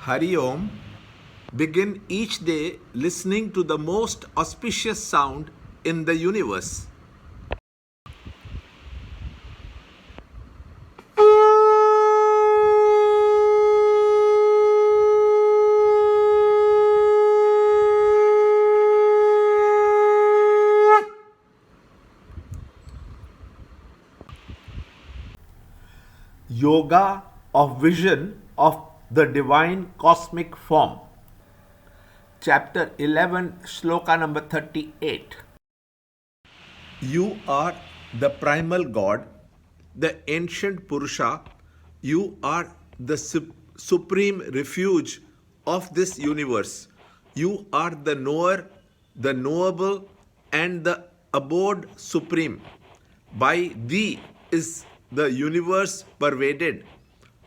Hari Om. Begin each day listening to the most auspicious sound in the universe. Yoga of Vision of the Divine Cosmic Form. Chapter 11, Shloka number 38. You are the primal God, the ancient Purusha. You are the supreme refuge of this universe. You are the knower, the knowable, and the abode supreme. By thee is the universe pervaded,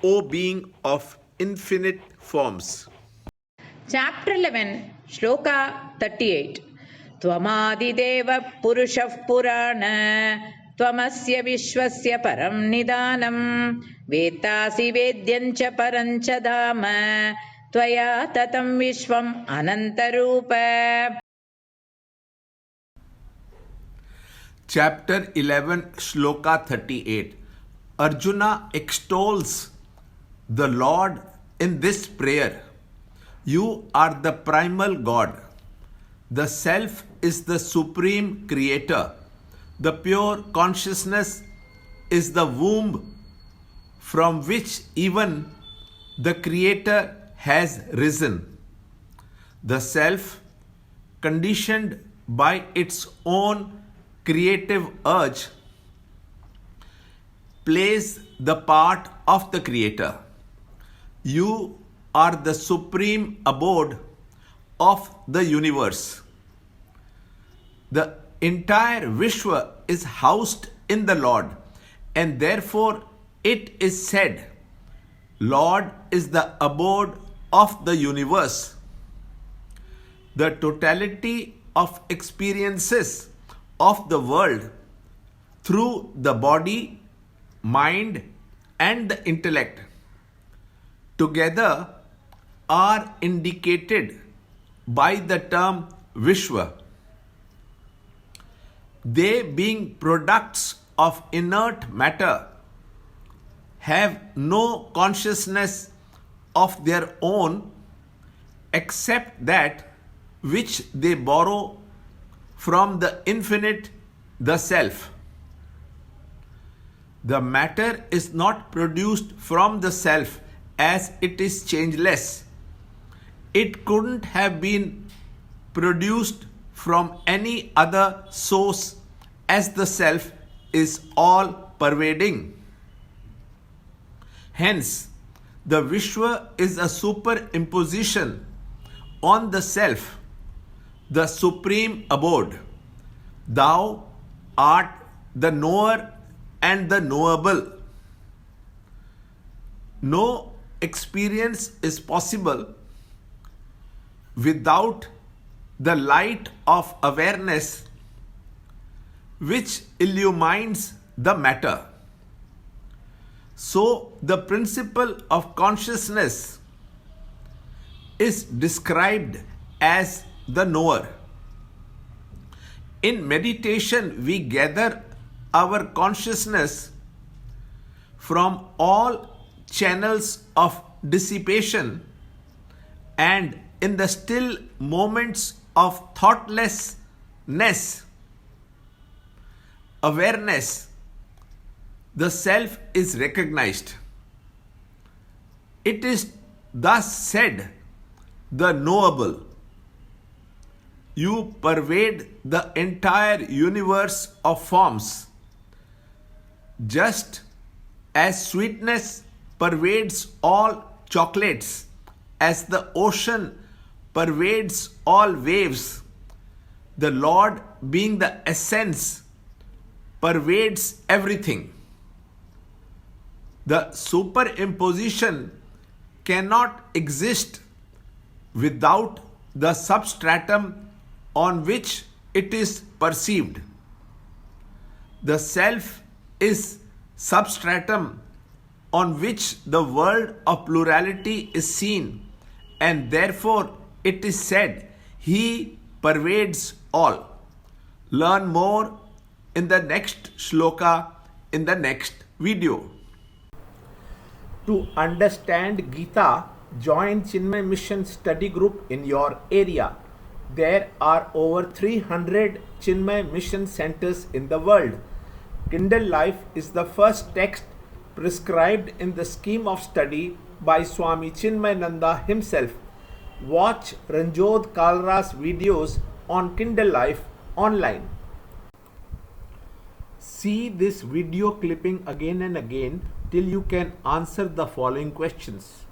O being of infinite forms. Chapter 11, Shloka 38. Tvamadidev Purushah Purana Tvamasya Vishwasya Param Nidanam Vetasi Vedyancha Parancha Dhama Tvaya Tatam Vishwam Anantarupa. Chapter 11, Shloka 38. Arjuna extols the Lord in this prayer. You are the primal God. The Self is the supreme creator. The pure consciousness is the womb from which even the Creator has risen. The Self, conditioned by its own creative urge, plays the part of the Creator. You are the supreme abode of the universe. The entire Vishwa is housed in the Lord, and therefore it is said, Lord is the abode of the universe. The totality of experiences of the world through the body, mind, and the intellect together are indicated by the term Vishwa. They, being products of inert matter, have no consciousness of their own except that which they borrow from the infinite, the Self. The matter is not produced from the Self, as it is changeless. It couldn't have been produced from any other source, as the Self is all pervading. Hence, the Vishwa is a superimposition on the Self, the supreme abode. Thou art the knower and the knowable. No experience is possible without the light of awareness which illumines the matter. So, the principle of consciousness is described as the knower. In meditation, we gather our consciousness from all channels of dissipation, and in the still moments of thoughtlessness, awareness, the Self is recognized. It is thus said, the knowable. You pervade the entire universe of forms, just as sweetness pervades all chocolates, as the ocean pervades all waves. The Lord, being the essence, pervades everything. The superimposition cannot exist without the substratum on which it is perceived. The Self is substratum on which the world of plurality is seen and therefore it is said, He pervades all. Learn more in the next shloka in the next video. To understand Gita, join Chinmaya Mission study group in your area. There are over 300 Chinmaya Mission centers in the world. Kindle Life is the first text prescribed in the scheme of study by Swami Chinmayananda himself. Watch Ranjod Kalra's videos on Kindle Life online. See this video clipping again and again till you can answer the following questions.